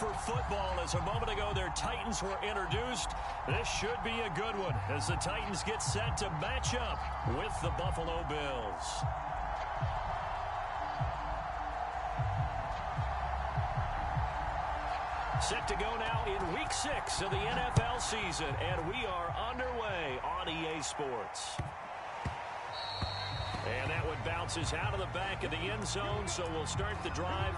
for football as a moment ago their Titans were introduced. This should be a good one as the Titans get set to match up with the Buffalo Bills. Set to go now in Week 6 of the NFL season, and we are underway on EA Sports. And that one bounces out of the back of the end zone, so we'll start the drive.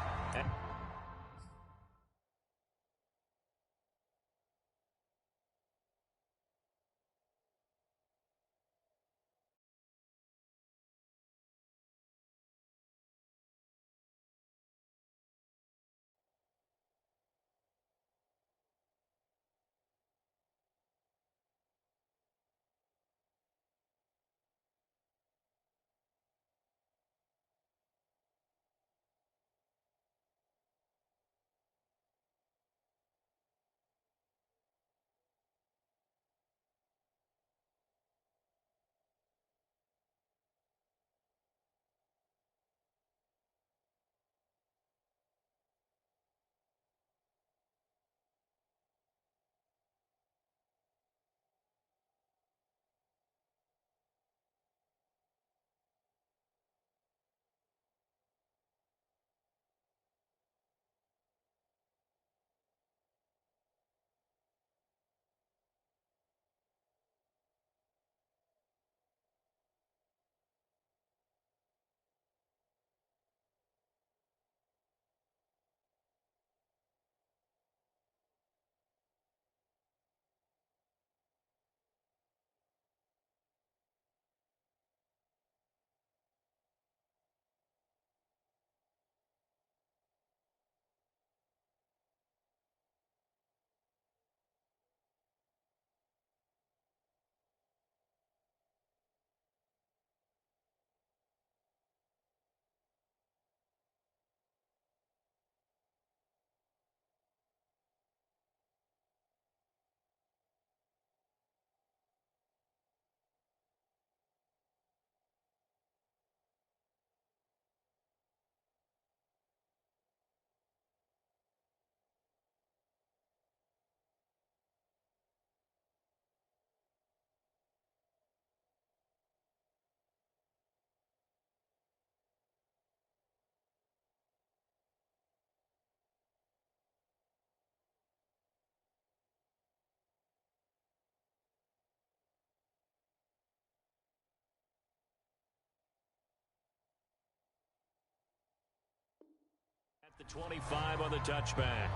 At the 25 on the touchback.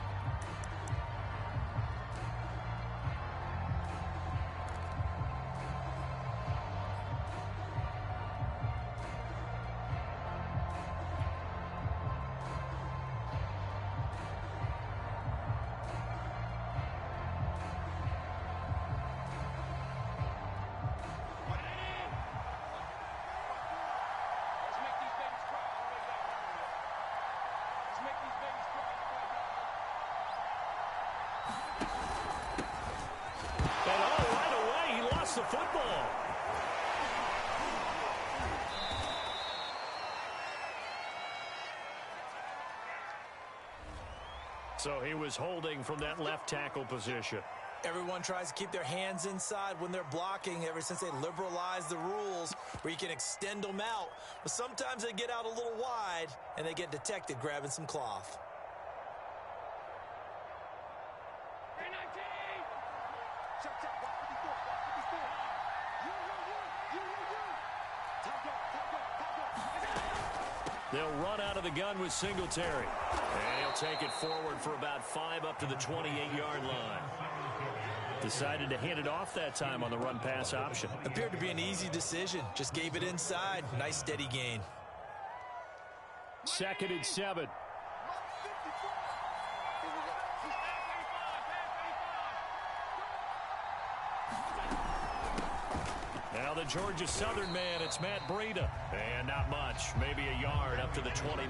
The football. So he was holding from that left tackle position. Everyone tries to keep their hands inside when they're blocking ever since they liberalized the rules where you can extend them out. But sometimes they get out a little wide and they get detected grabbing some cloth. They'll run out of the gun with Singletary. And he'll take it forward for about 5 up to the 28-yard line. Decided to hand it off that time on the run-pass option. Appeared to be an easy decision. Just gave it inside. Nice steady gain. 2nd and 7. Now the Georgia Southern man, it's Matt Breida. And not much, maybe a yard up to the 29.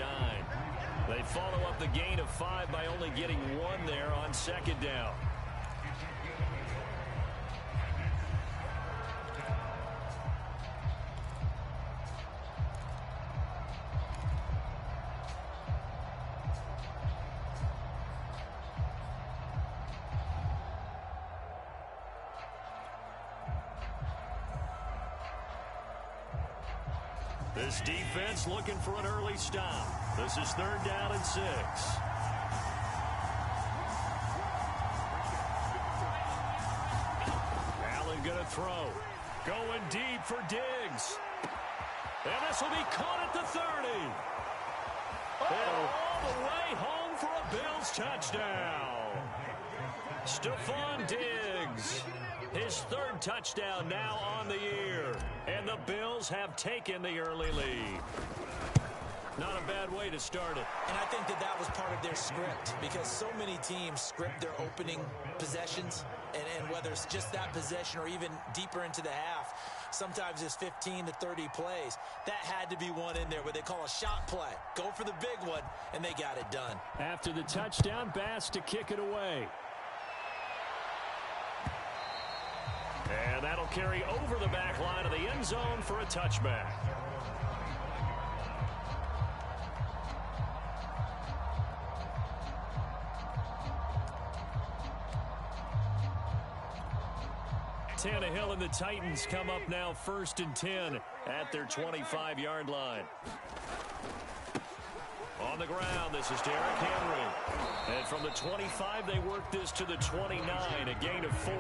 They follow up the gain of 5 by only getting 1 there on 2nd down. This defense looking for an early stop. This is 3rd down and 6. Allen going to throw. Going deep for Diggs. And this will be caught at the 30. And all the way home for a Bills touchdown. Stephon Diggs. His 3rd touchdown now on the year. And the Bills have taken the early lead. Not a bad way to start it. And I think that was part of their script, because so many teams script their opening possessions, and whether it's just that possession or even deeper into the half, sometimes it's 15 to 30 plays. That had to be one in there where they call a shot play. Go for the big one, and they got it done. After the touchdown, Bass to kick it away. And that'll carry over the back line of the end zone for a touchback. Tannehill and the Titans come up now 1st and 10 at their 25-yard line. On the ground, this is Derrick Henry. And from the 25, they work this to the 29, a gain of 4.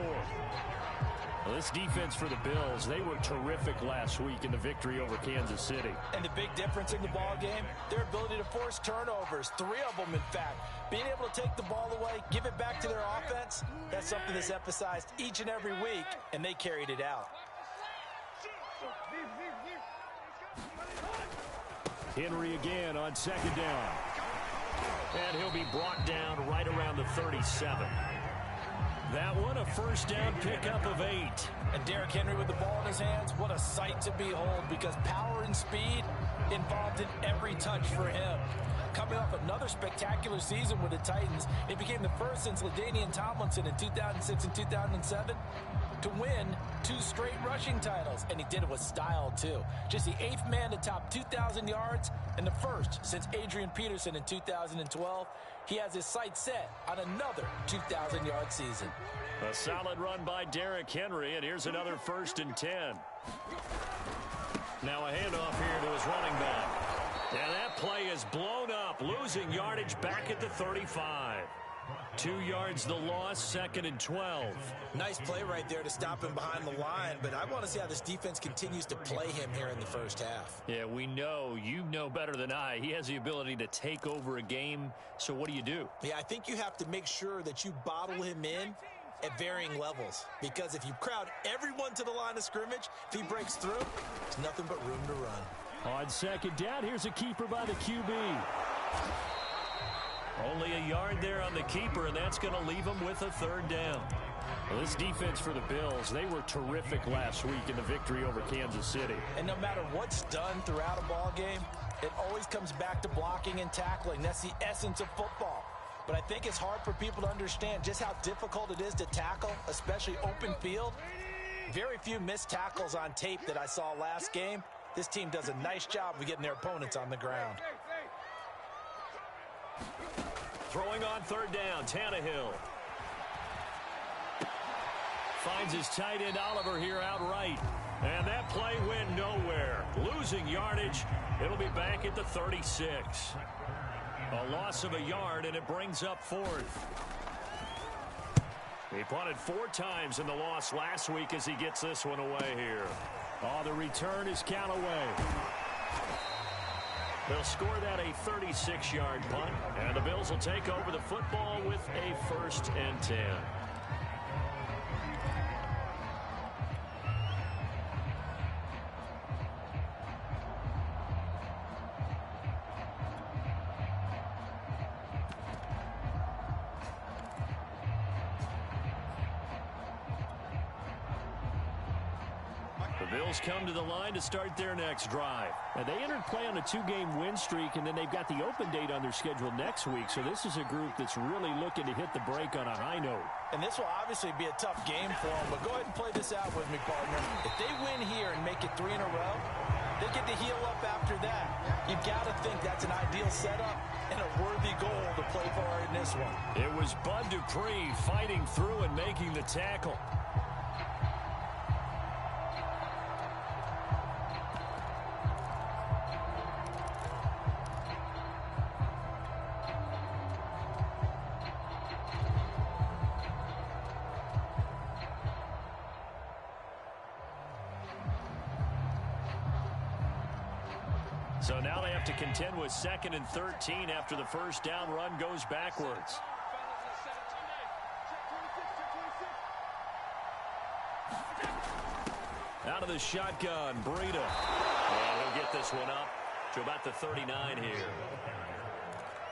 Well, this defense for the Bills, they were terrific last week in the victory over Kansas City. And the big difference in the ball game, their ability to force turnovers, 3 of them, in fact. Being able to take the ball away, give it back to their offense, that's something that's emphasized each and every week, and they carried it out. Henry again on 2nd down. And he'll be brought down right around the 37. That one, a 1st down pickup of 8. And Derrick Henry with the ball in his hands, what a sight to behold, because power and speed involved in every touch for him. Coming off another spectacular season with the Titans, it became the first since LaDainian Tomlinson in 2006 and 2007 to win 2 straight rushing titles, and he did it with style too. Just the 8th man to top 2,000 yards and the first since Adrian Peterson in 2012. He has his sights set on another 2,000-yard season. A solid run by Derrick Henry, and here's another 1st and 10. Now a handoff here to his running back. And that play is blown up, losing yardage back at the 35. 2 yards the loss, 2nd and 12. Nice play right there to stop him behind the line, but I want to see how this defense continues to play him here in the 1st half. Yeah, we know, you know better than I, he has the ability to take over a game, so what do? Yeah, I think you have to make sure that you bottle him in at varying levels, because if you crowd everyone to the line of scrimmage, if he breaks through, there's nothing but room to run. On 2nd down, here's a keeper by the QB. Only a yard there on the keeper, and that's going to leave him with a 3rd down. Well, this defense for the Bills, they were terrific last week in the victory over Kansas City. And no matter what's done throughout a ball game, it always comes back to blocking and tackling. That's the essence of football. But I think it's hard for people to understand just how difficult it is to tackle, especially open field. Very few missed tackles on tape that I saw last game. This team does a nice job of getting their opponents on the ground. Throwing on 3rd down, Tannehill. Finds his tight end Oliver here outright. And that play went nowhere. Losing yardage. It'll be back at the 36. A loss of a yard, and it brings up 4th. He punted 4 times in the loss last week as he gets this one away here. Oh, the return is count away. They'll score that a 36-yard punt, and the Bills will take over the football with a 1st and 10. The Bills come to the line to start their next drive. And they entered play on a 2-game win streak, and then they've got the open date on their schedule next week. So this is a group that's really looking to hit the break on a high note. And this will obviously be a tough game for them, but go ahead and play this out with me, partner. If they win here and make it 3 in a row, they get to heal up after that. You've got to think that's an ideal setup and a worthy goal to play for in this one. It was Bud Dupree fighting through and making the tackle. So now they have to contend with 2nd and 13 after the first down run goes backwards. Out of the shotgun, Breida. And he'll get this one up to about the 39 here.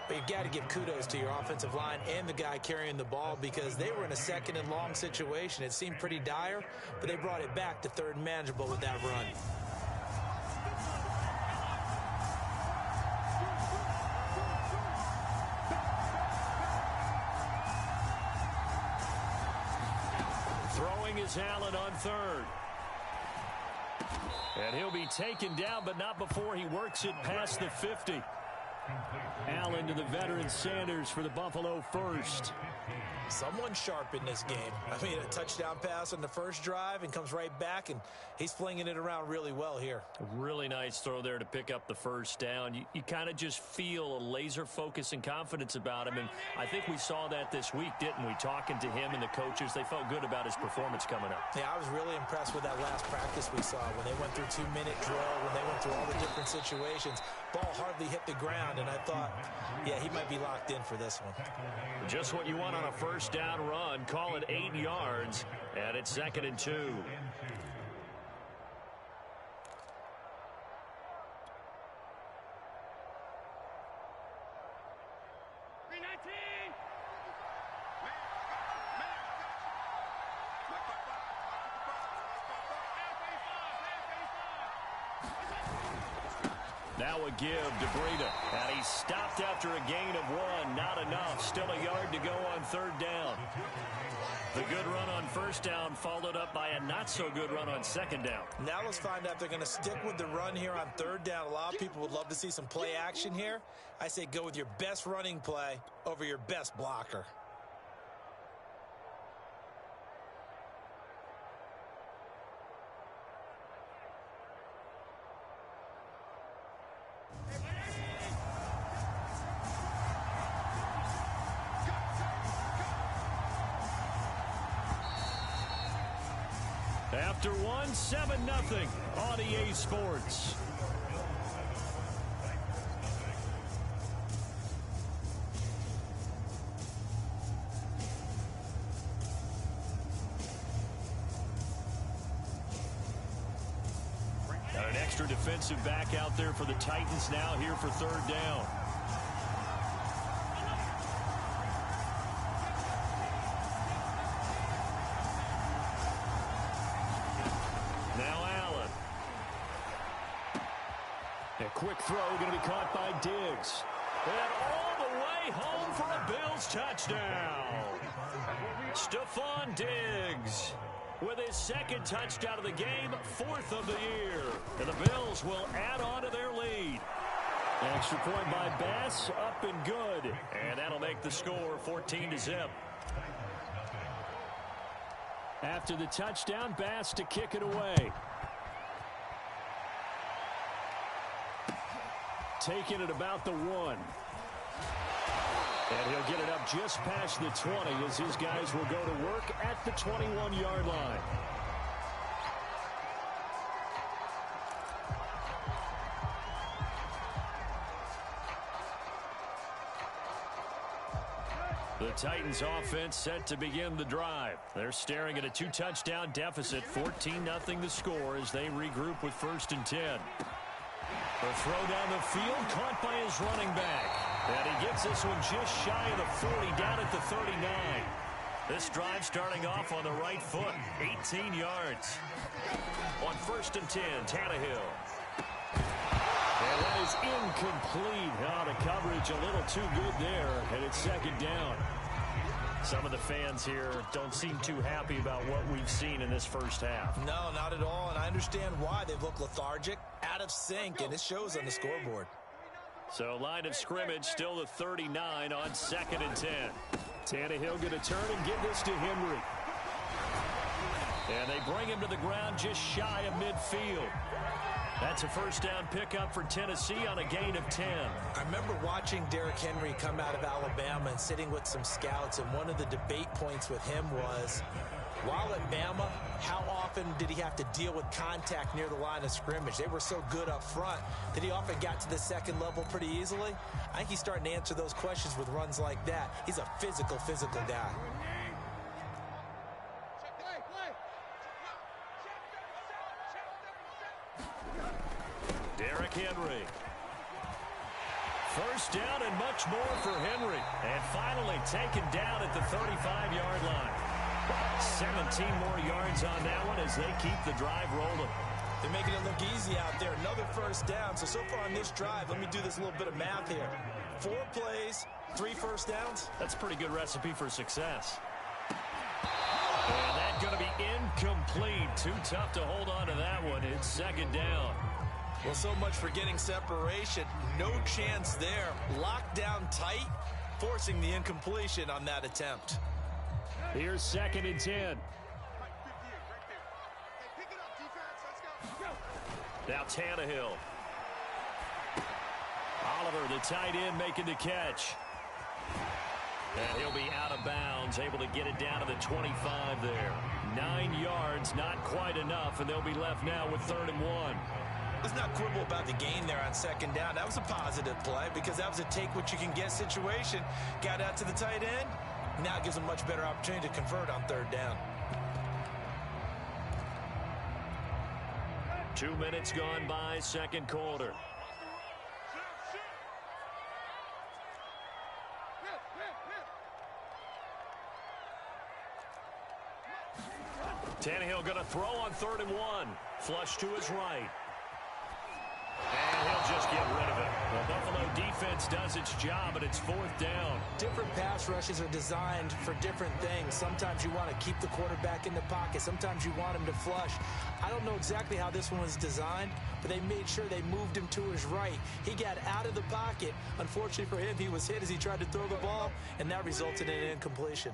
But you've got to give kudos to your offensive line and the guy carrying the ball because they were in a 2nd and long situation. It seemed pretty dire, but they brought it back to 3rd and manageable with that run. Throwing is Allen on 3rd. And he'll be taken down, but not before he works it past the 50. Allen to the veteran Sanders for the Buffalo first. Someone sharp in this game. I mean, a touchdown pass on the first drive and comes right back, and he's flinging it around really well here. A really nice throw there to pick up the first down. You kind of just feel a laser focus and confidence about him, and I think we saw that this week, didn't we? Talking to him and the coaches, they felt good about his performance coming up. Yeah, I was really impressed with that last practice we saw when they went through 2-minute drill, when they went through all the different situations. Ball hardly hit the ground, and I thought, yeah, he might be locked in for this one. Just what you want on a first down run. Call it 8 yards, and it's 2nd and 2. Now a give to Breida, and he's stopped after a gain of 1. Not enough. Still a yard to go on 3rd down. The good run on 1st down followed up by a not-so-good run on 2nd down. Now let's find out if they're going to stick with the run here on 3rd down. A lot of people would love to see some play action here. I say go with your best running play over your best blocker. After 7-0 on EA Sports. Got an extra defensive back out there for the Titans now here for 3rd down. Quick throw going to be caught by Diggs. And all the way home for a Bills touchdown. Stephon Diggs with his 2nd touchdown of the game, 4th of the year. And the Bills will add on to their lead. Extra point by Bass, up and good. And that'll make the score 14-0. After the touchdown, Bass to kick it away. Taking it about the 1. And he'll get it up just past the 20 as his guys will go to work at the 21-yard line. The Titans offense set to begin the drive. They're staring at a 2-touchdown deficit, 14-0 the score as they regroup with 1st and 10. The throw down the field, caught by his running back. And he gets this one just shy of the 40, down at the 39. This drive starting off on the right foot, 18 yards. On 1st and 10, Tannehill. And that is incomplete. Oh, the coverage a little too good there, and it's 2nd down. Some of the fans here don't seem too happy about what we've seen in this first half. No, not at all, and I understand why. They look lethargic, out of sync, and it shows on the scoreboard. So line of scrimmage still the 39 on 2nd and 10. Tannehill going to turn and give this to Henry. And they bring him to the ground just shy of midfield. That's a first down pickup for Tennessee on a gain of 10. I remember watching Derrick Henry come out of Alabama and sitting with some scouts, and one of the debate points with him was, While at Bama, how often did he have to deal with contact near the line of scrimmage? They were so good up front that he often got to the second level pretty easily. I think he's starting to answer those questions with runs like that. He's a physical guy. Derrick Henry. First down and much more for Henry. And finally taken down at the 35-yard line. 17 more yards on that one as they keep the drive rolling. They're making it look easy out there. Another first down. So far on this drive, let me do this little bit of math here. 4 plays, 3 first downs. That's a pretty good recipe for success. And that's going to be incomplete. Too tough to hold on to that one. It's second down. Well, so much for getting separation. No chance there. Locked down tight, forcing the incompletion on that attempt. Here's second and 10. Now Tannehill. Oliver, the tight end, making the catch. And he'll be out of bounds, able to get it down to the 25 there. 9 yards, not quite enough, and they'll be left now with 3rd and 1. Let's not quibble about the gain there on second down. That was a positive play because that was a take-what-you-can-get situation. Got out to the tight end. Now it gives them a much better opportunity to convert on 3rd down. 2 minutes gone by, second quarter. Tannehill going to throw on 3rd and 1. Flush to his right. And he'll just get rid of it. The Buffalo defense does its job, and it's 4th down. Different pass rushes are designed for different things. Sometimes you want to keep the quarterback in the pocket. Sometimes you want him to flush. I don't know exactly how this one was designed, but they made sure they moved him to his right. He got out of the pocket. Unfortunately for him, he was hit as he tried to throw the ball, and that resulted in an incompletion.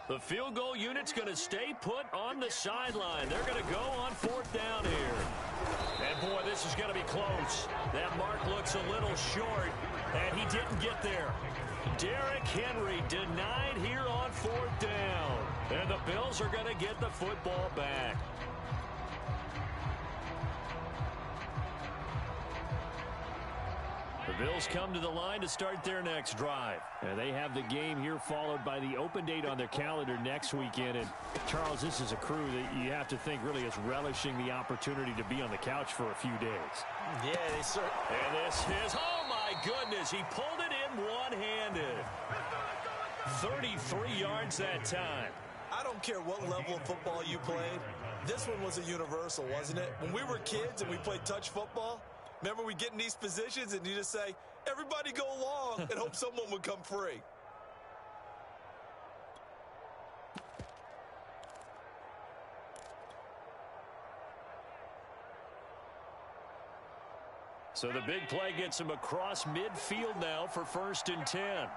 The field goal unit's going to stay put on the sideline. They're going to go on 4th down here. And, boy, this is going to be close. That mark looks a little short, and he didn't get there. Derrick Henry denied here on 4th down. And the Bills are going to get the football back. The Bills come to the line to start their next drive. And they have the game here followed by the open date on their calendar next weekend. And, Charles, this is a crew that you have to think really is relishing the opportunity to be on the couch for a few days. Yeah, they certainly. And this is, oh, my goodness, he pulled it in one-handed. 33 yards that time. I don't care what level of football you played. This one was a universal, wasn't it? When we were kids and we played touch football, remember we get in these positions and you just say, everybody go long and hope someone would come free. So the big play gets him across midfield now for 1st and 10.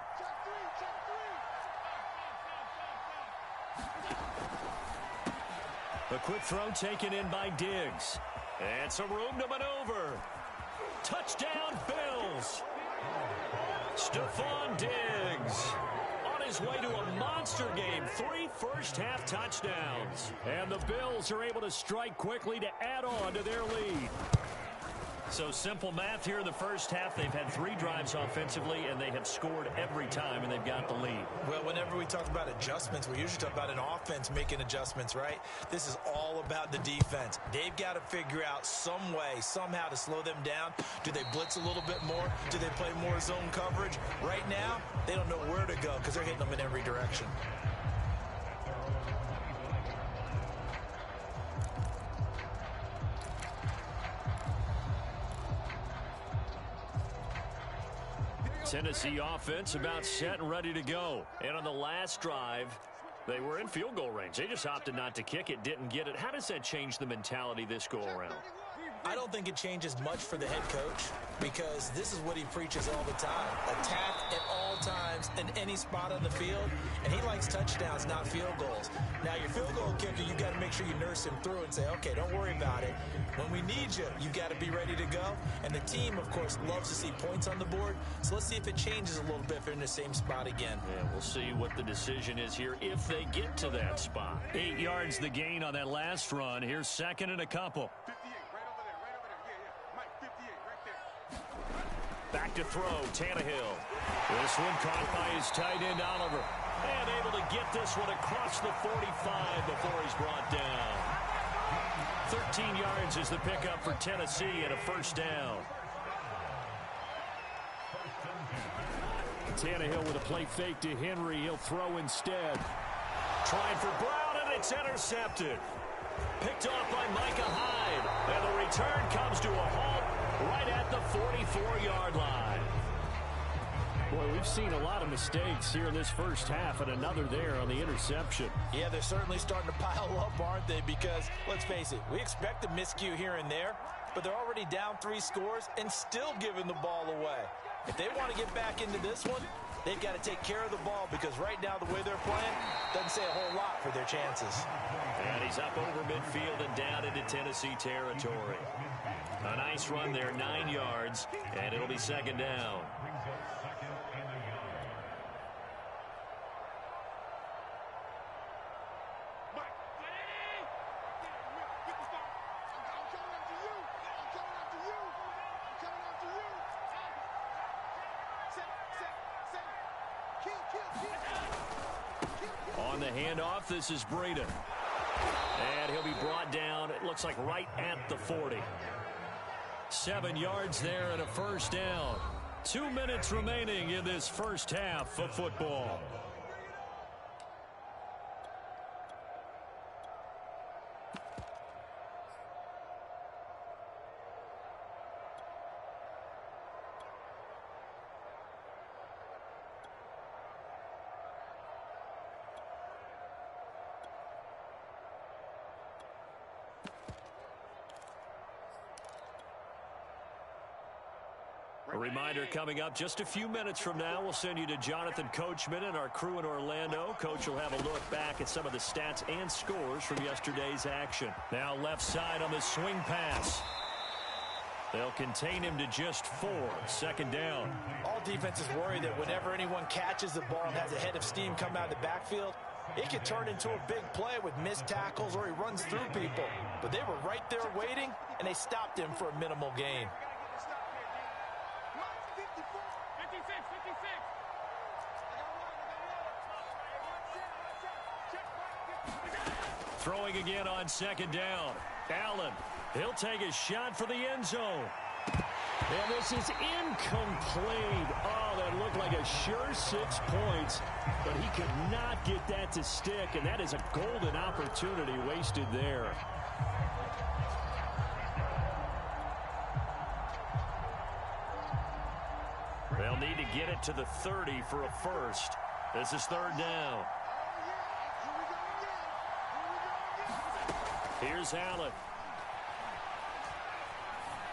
A quick throw taken in by Diggs. And some room to maneuver. Touchdown, Bills. Stephon Diggs on his way to a monster game. 3 first-half touchdowns. And the Bills are able to strike quickly to add on to their lead. So simple math here in the first half. They've had 3 drives offensively, and they have scored every time, and they've got the lead. Well, whenever we talk about adjustments, we usually talk about an offense making adjustments, right? This is all about the defense. They've got to figure out some way, somehow to slow them down. Do they blitz a little bit more? Do they play more zone coverage? Right now, they don't know where to go because they're hitting them in every direction. Tennessee offense about set and ready to go. And on the last drive, they were in field goal range. They just opted not to kick it, didn't get it. How does that change the mentality this go around? I don't think it changes much for the head coach because this is what he preaches all the time. Attack at all times in any spot on the field, and he likes touchdowns, not field goals. Now, your field goal kicker, you got to make sure you nurse him through and say, okay, don't worry about it. When we need you, you got to be ready to go. And the team, of course, loves to see points on the board. So let's see if it changes a little bit if they're in the same spot again. Yeah, we'll see what the decision is here if they get to that spot. 8 yards the gain on that last run. Here's second and a couple. 58, right over there, right over there. Yeah. Mike, 58, right there. Back to throw, Tannehill. This one caught by his tight end, Oliver. And able to get this one across the 45 before he's brought down. 13 yards is the pickup for Tennessee and a first down. Tannehill with a play fake to Henry. He'll throw instead. Trying for Brown, and it's intercepted. Picked off by Micah Hyde. And the return comes to a halt right at the 44-yard line. Boy, we've seen a lot of mistakes here in this first half, and another there on the interception. Yeah, they're certainly starting to pile up, aren't they? Because, let's face it, we expect a miscue here and there, but they're already down 3 scores and still giving the ball away. If they want to get back into this one, they've got to take care of the ball because right now the way they're playing doesn't say a whole lot for their chances. And he's up over midfield and down into Tennessee territory. A nice run there, 9 yards, and it'll be second down. On the handoff, this is Breida. And he'll be brought down, it looks like right at the 40. 7 yards there and a first down. 2 minutes remaining in this first half of football. A reminder coming up just a few minutes from now. We'll send you to Jonathan Coachman and our crew in Orlando. Coach will have a look back at some of the stats and scores from yesterday's action. Now left side on the swing pass. They'll contain him to just 4. Second down. All defenses worry that whenever anyone catches the ball and has a head of steam come out of the backfield, it could turn into a big play with missed tackles or he runs through people. But they were right there waiting, and they stopped him for a minimal gain. Throwing again on second down. Allen, he'll take a shot for the end zone. And this is incomplete. Oh, that looked like a sure 6 points, but he could not get that to stick, and that is a golden opportunity wasted there. They'll need to get it to the 30 for a first. This is third down. Here's Allen.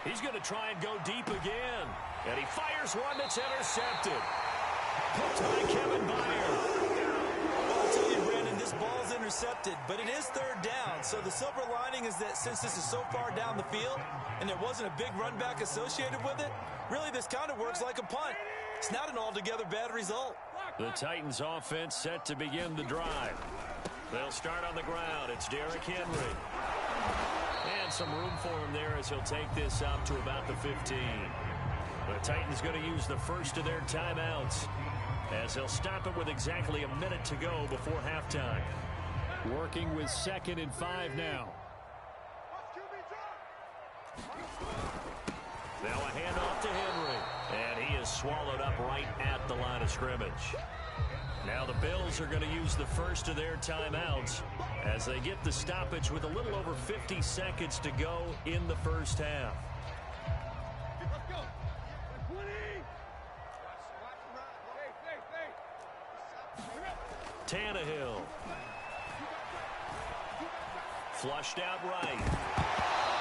He's going to try and go deep again. And he fires one that's intercepted. Picked by Kevin Byard. I'll tell you, Brandon, this ball's intercepted, but it is third down. So the silver lining is that since this is so far down the field and there wasn't a big run back associated with it, really this kind of works like a punt. It's not an altogether bad result. The Titans offense set to begin the drive. They'll start on the ground. It's Derrick Henry. And some room for him there as he'll take this up to about the 15. The Titans going to use the first of their timeouts as they'll stop it with exactly a minute to go before halftime. Working with 2nd and 5 now. Now a handoff to Henry. And he is swallowed up right at the line of scrimmage. Now the Bills are going to use the first of their timeouts as they get the stoppage with a little over 50 seconds to go in the first half. Tannehill. Flushed out right.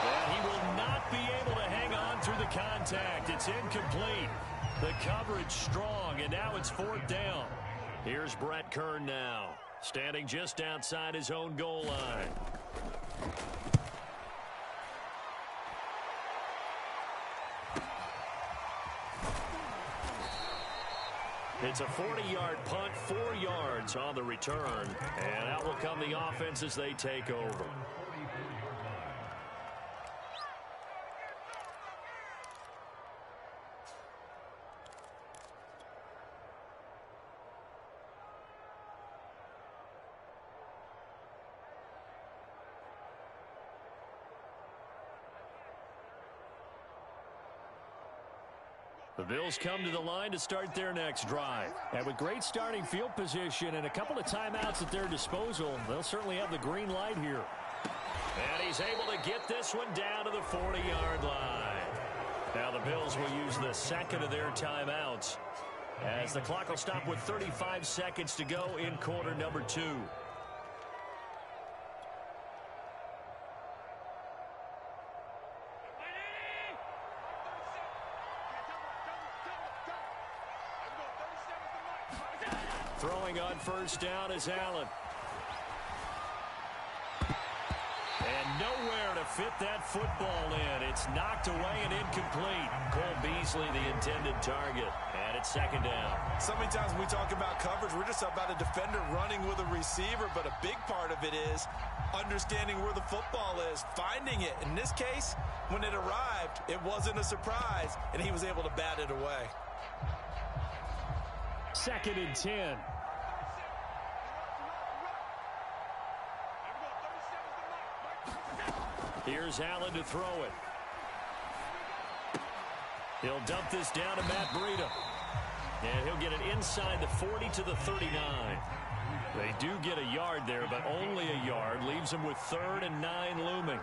And he will not be able to hang on through the contact. It's incomplete. The coverage strong, and now it's 4th down. Here's Brett Kern now, standing just outside his own goal line. It's a 40-yard punt, 4 yards on the return, and out will come the offense as they take over. The Bills come to the line to start their next drive. And with great starting field position and a couple of timeouts at their disposal, they'll certainly have the green light here. And he's able to get this one down to the 40-yard line. Now the Bills will use the second of their timeouts as the clock will stop with 35 seconds to go in quarter number 2. Throwing on first down is Allen. And nowhere to fit that football in. It's knocked away and incomplete. Cole Beasley, the intended target. And it's 2nd down. So many times when we talk about coverage, we're just about a defender running with a receiver, but a big part of it is understanding where the football is, finding it. In this case, when it arrived, it wasn't a surprise, and he was able to bat it away. 2nd and 10. Here's Allen to throw it. He'll dump this down to Matt Breida. And he'll get it inside the 40 to the 39. They do get a yard there, but only a yard. Leaves them with 3rd and 9 looming.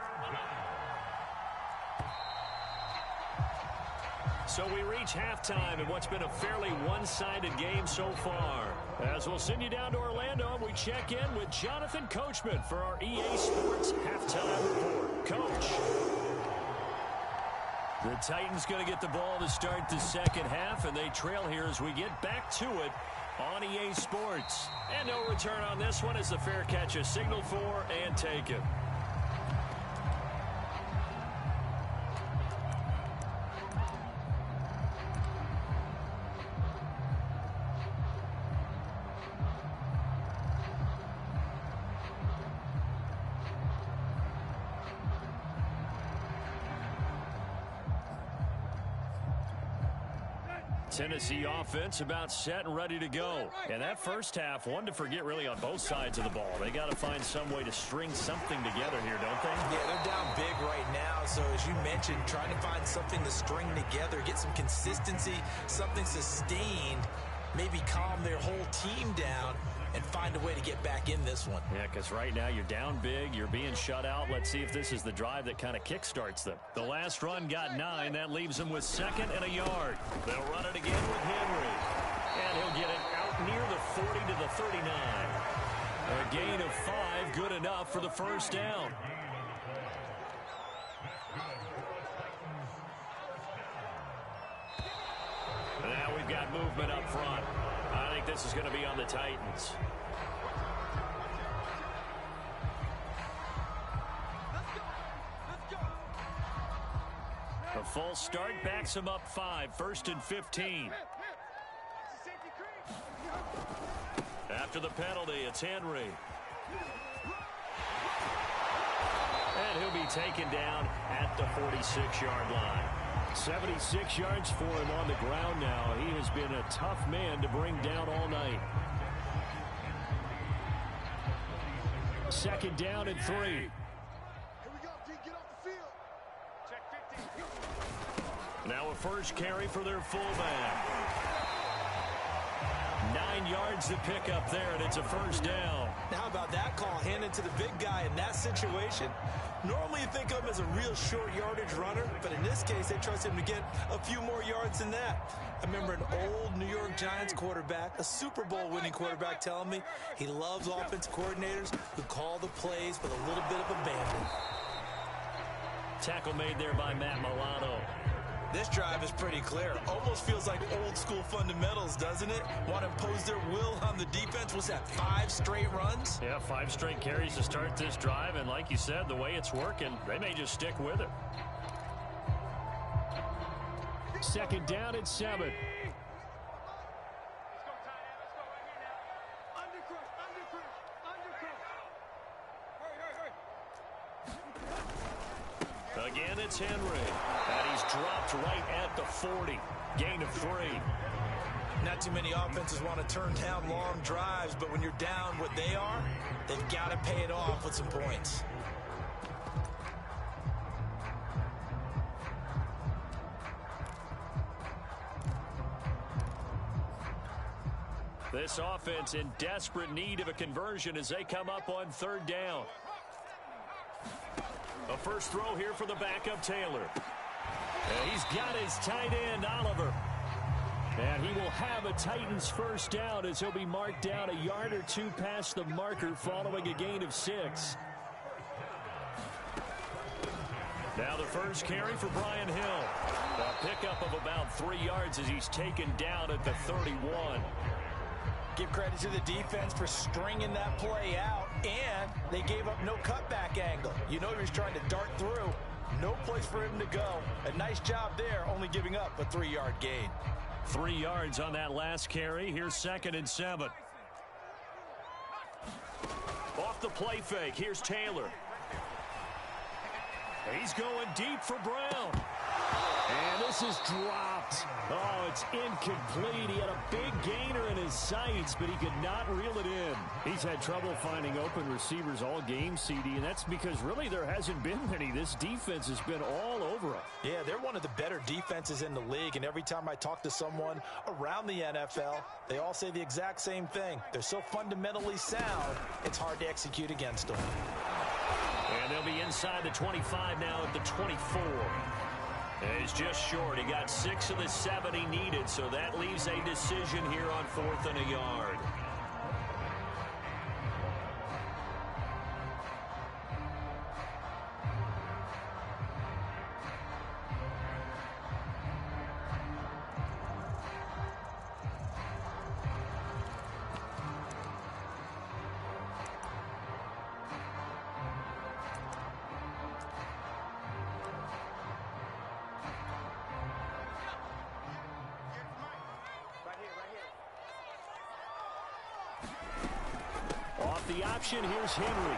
So we reach halftime in what's been a fairly one-sided game so far. As we'll send you down to Orlando, we check in with Jonathan Coachman for our EA Sports Halftime Report. Coach. The Titans going to get the ball to start the second half, and they trail here as we get back to it on EA Sports. And no return on this one as the fair catch is signaled for and taken. Tennessee offense about set and ready to go. And that first half, one to forget really on both sides of the ball. They got to find some way to string something together here, don't they? Yeah, they're down big right now. So as you mentioned, trying to find something to string together, get some consistency, something sustained, maybe calm their whole team down and find a way to get back in this one. Yeah, because right now you're down big, you're being shut out. Let's see if this is the drive that kind of kickstarts them. The last run got 9. That leaves them with 2nd and a yard. They'll run it again with Henry. And he'll get it out near the 40 to the 39. A gain of 5, good enough for the first down. Now we've got movement up front. I think this is going to be on the Titans. A false start backs him up 5, 1st and 15. After the penalty, it's Henry. And he'll be taken down at the 46-yard line. 76 yards for him on the ground now. He has been a tough man to bring down all night. 2nd down and 3. Here we go, D. Get off the field. Check 15. Now a first carry for their fullback. 9 yards to pick up there, and it's a first down. Now, how about that call? Hand it to the big guy in that situation. Normally you think of him as a real short yardage runner, but in this case they trust him to get a few more yards than that. I remember an old New York Giants quarterback, a Super Bowl winning quarterback, telling me he loves offensive coordinators who call the plays with a little bit of abandon. Tackle made there by Matt Milano. This drive is pretty clear. Almost feels like old school fundamentals, doesn't it? Want to impose their will on the defense. What's that, 5 straight runs? Yeah, 5 straight carries to start this drive. And like you said, the way it's working, they may just stick with it. Second down and 7. Let's go, tight end. Let's go right here now. Undercrush, undercrush, undercrush. Hurry, hurry, hurry. Again, it's Henry. And he's dropped right at the 40. Gain of 3. Not too many offenses want to turn down long drives, but when you're down what they are, they've got to pay it off with some points. This offense in desperate need of a conversion as they come up on 3rd down. A first throw here for the backup Taylor. And he's got his tight end, Oliver. And he will have a Titans first down as he'll be marked down a yard or 2 past the marker following a gain of 6. Now the first carry for Brian Hill. A pickup of about 3 yards as he's taken down at the 31. Give credit to the defense for stringing that play out, and they gave up no cutback angle. You know he was trying to dart through. No place for him to go. A nice job there, only giving up a 3-yard gain. 3 yards on that last carry. Here's 2nd and 7. Off the play fake. Here's Taylor. He's going deep for Brown. And this is dropped. Oh, it's incomplete. He had a big gainer in his sights, but he could not reel it in. He's had trouble finding open receivers all game, CD, and that's because really there hasn't been many. This defense has been all over him. Yeah, they're one of the better defenses in the league, and every time I talk to someone around the NFL, they all say the exact same thing. They're so fundamentally sound, it's hard to execute against them. And they'll be inside the 25 now at the 24. He's just short. He got 6 of the 7 he needed, so that leaves a decision here on 4th and a yard. The option, here's Henry.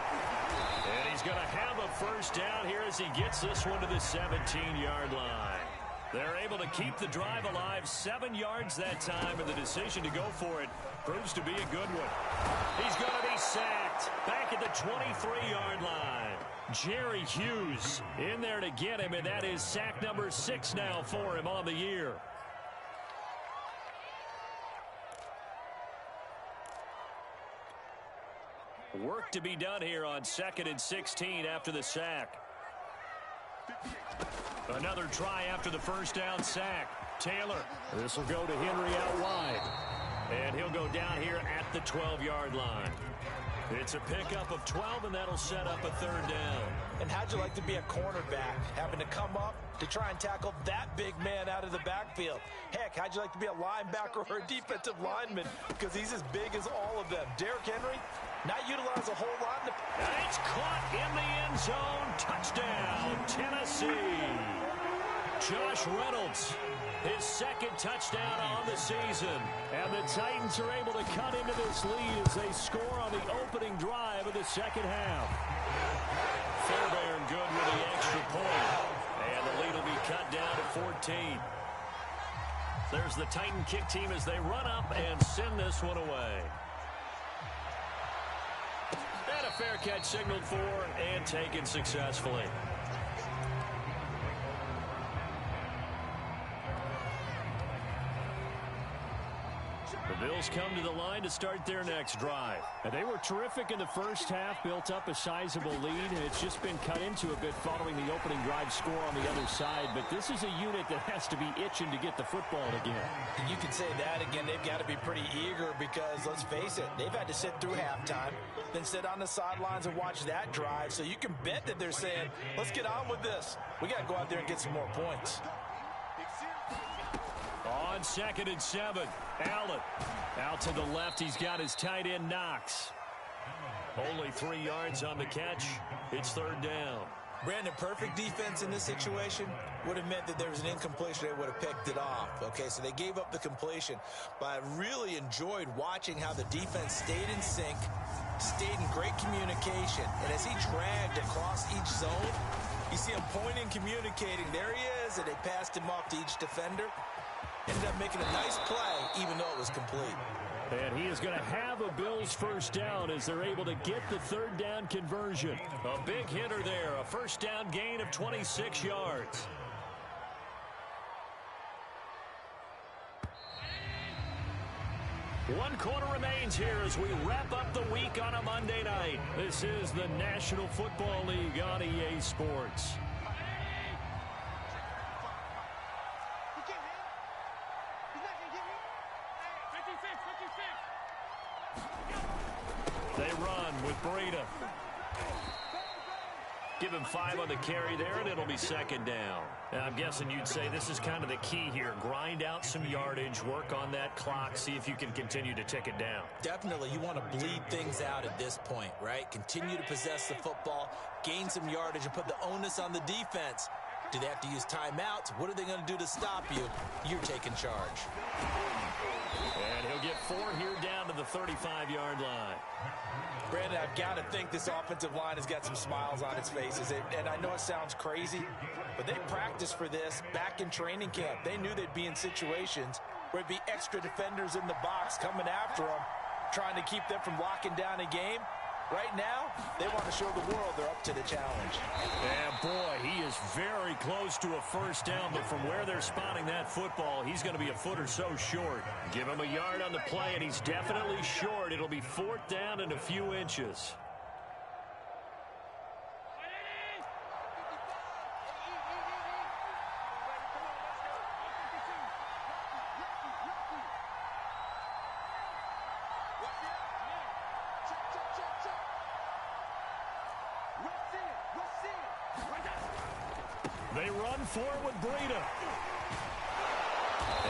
And he's going to have a first down here as he gets this one to the 17-yard line. They're able to keep the drive alive, 7 yards that time, and the decision to go for it proves to be a good one. He's going to be sacked back at the 23-yard line. Jerry Hughes in there to get him, and that is sack number 6 now for him on the year. Work to be done here on 2nd and 16 after the sack. Another try after the first down sack. Taylor. This will go to Henry out wide. And he'll go down here at the 12-yard line. It's a pickup of 12, and that'll set up a 3rd down. And how'd you like to be a cornerback, having to come up to try and tackle that big man out of the backfield? Heck, how'd you like to be a linebacker or a defensive lineman? Because he's as big as all of them. Derrick Henry, not utilized a whole lot. And it's caught in the end zone. Touchdown, Tennessee. Josh Reynolds, his 2nd touchdown on the season. And the Titans are able to cut into this lead as they score on the opening drive of the 2nd half. Fairbairn good with the extra point. And the lead will be cut down to 14. There's the Titan kick team as they run up and send this one away. And a fair catch signaled for and taken successfully. The Bills come to the line to start their next drive. And they were terrific in the first half, built up a sizable lead, and it's just been cut into a bit following the opening drive score on the other side. But this is a unit that has to be itching to get the football again. You can say that again. They've got to be pretty eager because, let's face it, they've had to sit through halftime, then sit on the sidelines and watch that drive. So you can bet that they're saying, let's get on with this. We got to go out there and get some more points. On 2nd and 7, Allen. Out to the left, he's got his tight end, Knox. Only 3 yards on the catch. It's 3rd down. Brandon, perfect defense in this situation would have meant that there was an incompletion. They would have picked it off. Okay, so they gave up the completion. But I really enjoyed watching how the defense stayed in sync, stayed in great communication. And as he dragged across each zone, you see him pointing, communicating. There he is, and they passed him off to each defender. Ended up making a nice play, even though it was complete. And he is going to have a Bills first down as they're able to get the 3rd down conversion. A big hitter there, a first down gain of 26 yards. One quarter remains here as we wrap up the week on a Monday night. This is the National Football League on EA Sports. They run with Breida. Give him 5 on the carry there, and it'll be 2nd down. And I'm guessing you'd say this is kind of the key here. Grind out some yardage, work on that clock, see if you can continue to tick it down. Definitely, you want to bleed things out at this point, right? Continue to possess the football, gain some yardage, and put the onus on the defense. Do they have to use timeouts? What are they going to do to stop you? You're taking charge. And he'll get 4 here down to the 35-yard line. Brandon, I've got to think this offensive line has got some smiles on its faces. And I know it sounds crazy, but they practiced for this back in training camp. They knew they'd be in situations where it'd be extra defenders in the box coming after them, trying to keep them from locking down a game. Right now, they want to show the world they're up to the challenge. And boy, he is very close to a first down, but from where they're spotting that football, he's going to be a foot or so short. Give him a yard on the play, and he's definitely short. It'll be 4th down and a few inches. They run for it with Breida.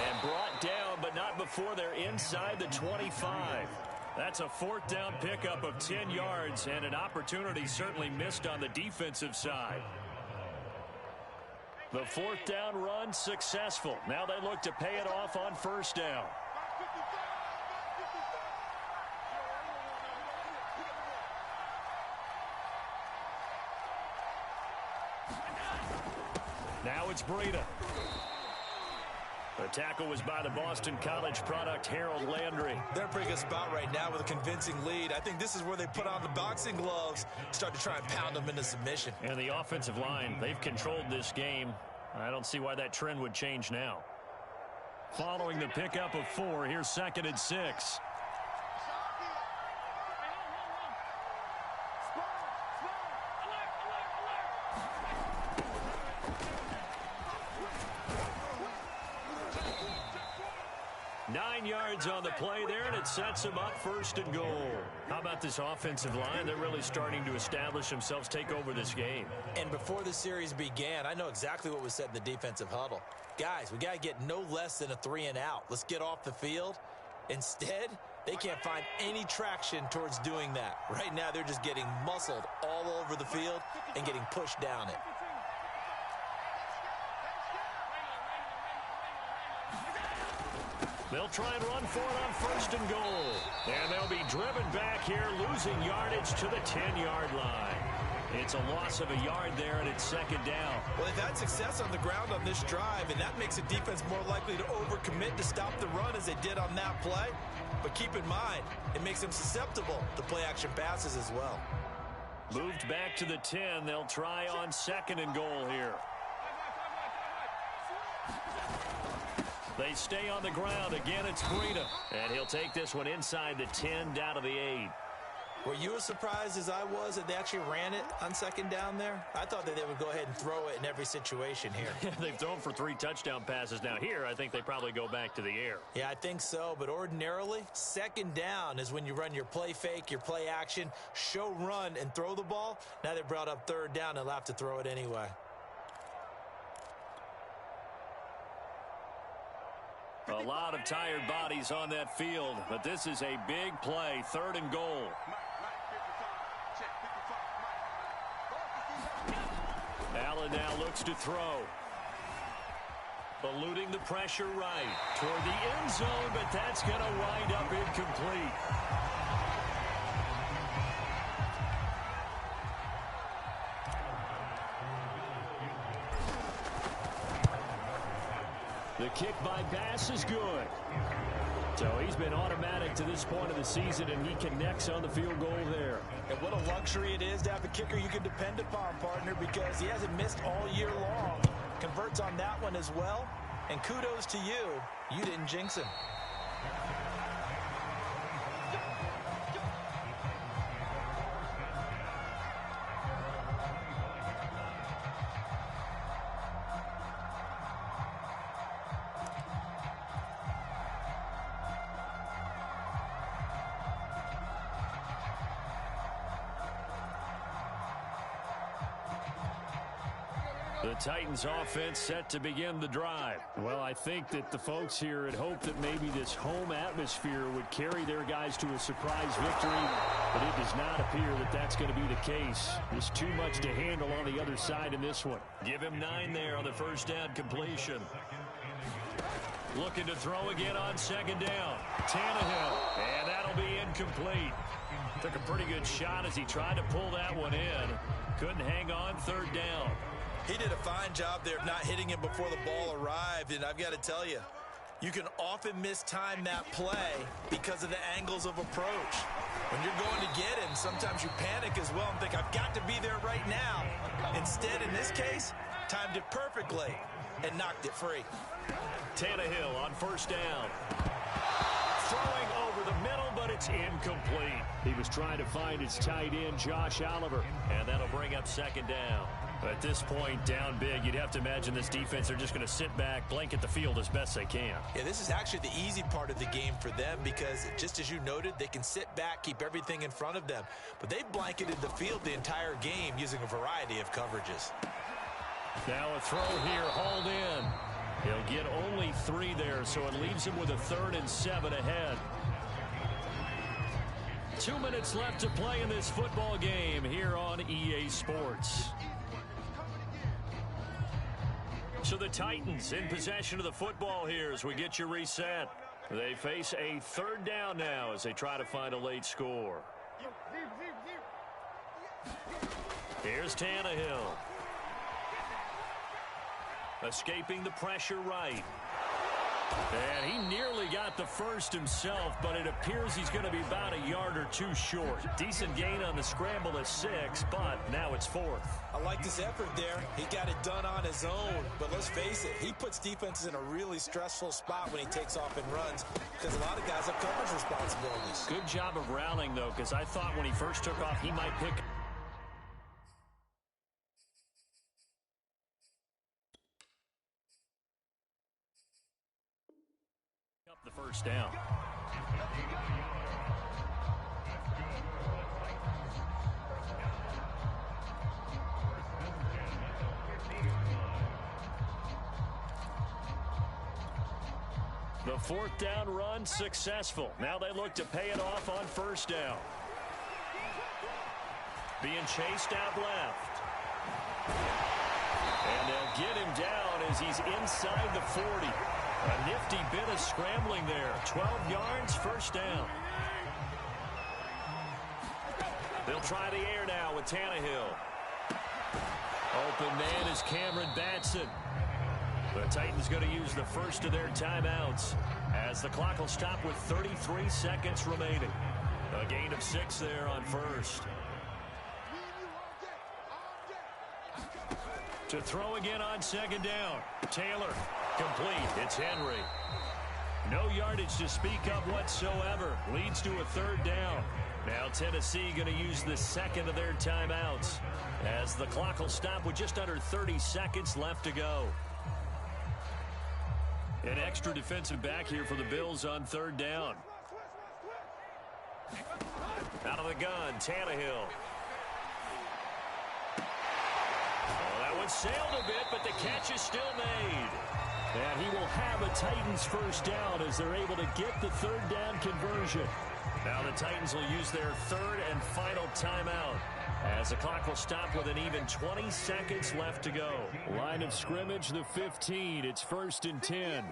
And brought down, but not before they're inside the 25. That's a 4th down pickup of 10 yards, and an opportunity certainly missed on the defensive side. The 4th down run successful. Now they look to pay it off on 1st down. Now it's Breida. The tackle was by the Boston College product, Harold Landry. They're in a pretty good spot right now with a convincing lead. I think this is where they put on the boxing gloves, start to try and pound them into submission. And the offensive line, they've controlled this game. I don't see why that trend would change now. Following the pickup of 4, here's 2nd and 6. 9 yards on the play there, and it sets them up 1st and goal. How about this offensive line? They're really starting to establish themselves, take over this game. And before the series began, I know exactly what was said in the defensive huddle. Guys, we got to get no less than a 3 and out. Let's get off the field. Instead, they can't find any traction towards doing that. Right now, they're just getting muscled all over the field and getting pushed down it. They'll try and run for it on 1st and goal. And they'll be driven back here, losing yardage to the 10-yard line. It's a loss of a yard there, and it's 2nd down. Well, they've had success on the ground on this drive, and that makes a defense more likely to overcommit to stop the run as they did on that play. But keep in mind, it makes them susceptible to play-action passes as well. Moved back to the 10. They'll try on 2nd and goal here. They stay on the ground. Again, it's Breida. And he'll take this one inside the 10 down to the 8. Were you as surprised as I was that they actually ran it on second down there? I thought that they would go ahead and throw it in every situation here. They've thrown for 3 touchdown passes. Now here, I think they probably go back to the air. Yeah, I think so. But ordinarily, second down is when you run your play fake, your play action, show run, and throw the ball. Now they brought up third down and they'll have to throw it anyway. A lot of tired bodies on that field, but this is a big play, 3rd and goal. Allen now looks to throw. Eluding the pressure right toward the end zone, but that's going to wind up incomplete. The kick by Bass is good. So he's been automatic to this point of the season, and he connects on the field goal there. And what a luxury it is to have a kicker you can depend upon, partner, because he hasn't missed all year long. Converts on that one as well. And kudos to you. You didn't jinx him. The Titans offense set to begin the drive. Well, I think that the folks here had hoped that maybe this home atmosphere would carry their guys to a surprise victory, but it does not appear that that's going to be the case. There's too much to handle on the other side in this one. Give him 9 there on the first down completion. Looking to throw again on second down. Tannehill, and that'll be incomplete. Took a pretty good shot as he tried to pull that one in. Couldn't hang on, 3rd down. He did a fine job there of not hitting him before the ball arrived, and I've got to tell you, you can often mistime that play because of the angles of approach. When you're going to get him, sometimes you panic as well and think, I've got to be there right now. Instead, in this case, timed it perfectly and knocked it free. Tannehill on first down. Throwing over the middle, but it's incomplete. He was trying to find his tight end, Josh Oliver. And that'll bring up second down. At this point, down big, you'd have to imagine this defense, they're just going to sit back, blanket the field as best they can. Yeah, this is actually the easy part of the game for them because, just as you noted, they can sit back, keep everything in front of them. But they've blanketed the field the entire game using a variety of coverages. Now a throw here, hauled in. He'll get only 3 there, so it leaves him with a 3rd and 7 ahead. 2 minutes left to play in this football game here on EA Sports. So the Titans in possession of the football here as we get you reset. They face a 3rd down now as they try to find a late score. Here's Tannehill. Escaping the pressure right. And he nearly got the first himself, but it appears he's going to be about a yard or 2 short. Decent gain on the scramble at 6, but now it's 4th. I like this effort there. He got it done on his own, but let's face it, he puts defenses in a really stressful spot when he takes off and runs because a lot of guys have coverage responsibilities. Good job of rallying, though, because I thought when he first took off, he might pick up the first down. The 4th down run successful. Now they look to pay it off on first down. Being chased out left. And they'll get him down as he's inside the 40. A nifty bit of scrambling there. 12 yards, first down. They'll try the air now with Tannehill. Open man is Cameron Batson. The Titans going to use the first of their timeouts as the clock will stop with 33 seconds remaining. A gain of 6 there on first. To throw again on second down. Taylor, complete. It's Henry. No yardage to speak of whatsoever. Leads to a third down. Now Tennessee going to use the second of their timeouts as the clock will stop with just under 30 seconds left to go. An extra defensive back here for the Bills on third down. Out of the gun, Tannehill. Oh, that one sailed a bit, but the catch is still made. And he will have a Titans first down as they're able to get the third down conversion. Now the Titans will use their third and final timeout as the clock will stop with an even 20 seconds left to go. Line of scrimmage, the 15. It's 1st and 10.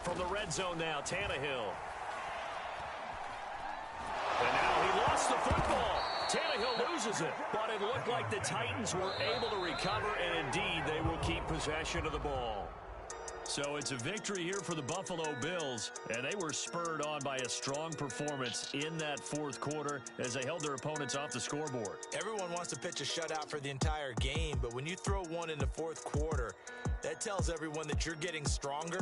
From the red zone now, Tannehill. And now he lost the football. Tannehill loses it, but it looked like the Titans were able to recover, and indeed they will keep possession of the ball. So it's a victory here for the Buffalo Bills, and they were spurred on by a strong performance in that fourth quarter as they held their opponents off the scoreboard. Everyone wants to pitch a shutout for the entire game, but when you throw one in the fourth quarter, that tells everyone that you're getting stronger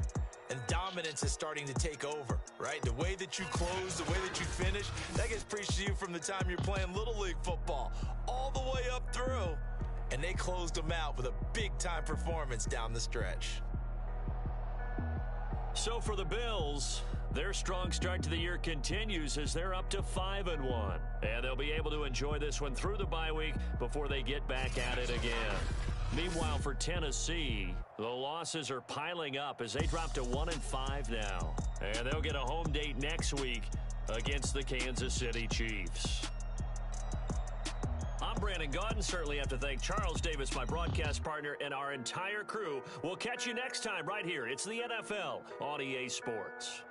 and dominance is starting to take over, right? The way that you close, the way that you finish, that gets preached to you from the time you're playing Little League football all the way up through, and they closed them out with a big-time performance down the stretch. So for the Bills, their strong start to the year continues as they're up to 5-1. And they'll be able to enjoy this one through the bye week before they get back at it again. Meanwhile, for Tennessee, the losses are piling up as they drop to 1-5 now. And they'll get a home date next week against the Kansas City Chiefs. I'm Brandon Gaudin. Certainly have to thank Charles Davis, my broadcast partner, and our entire crew. We'll catch you next time right here. It's the NFL on EA Sports.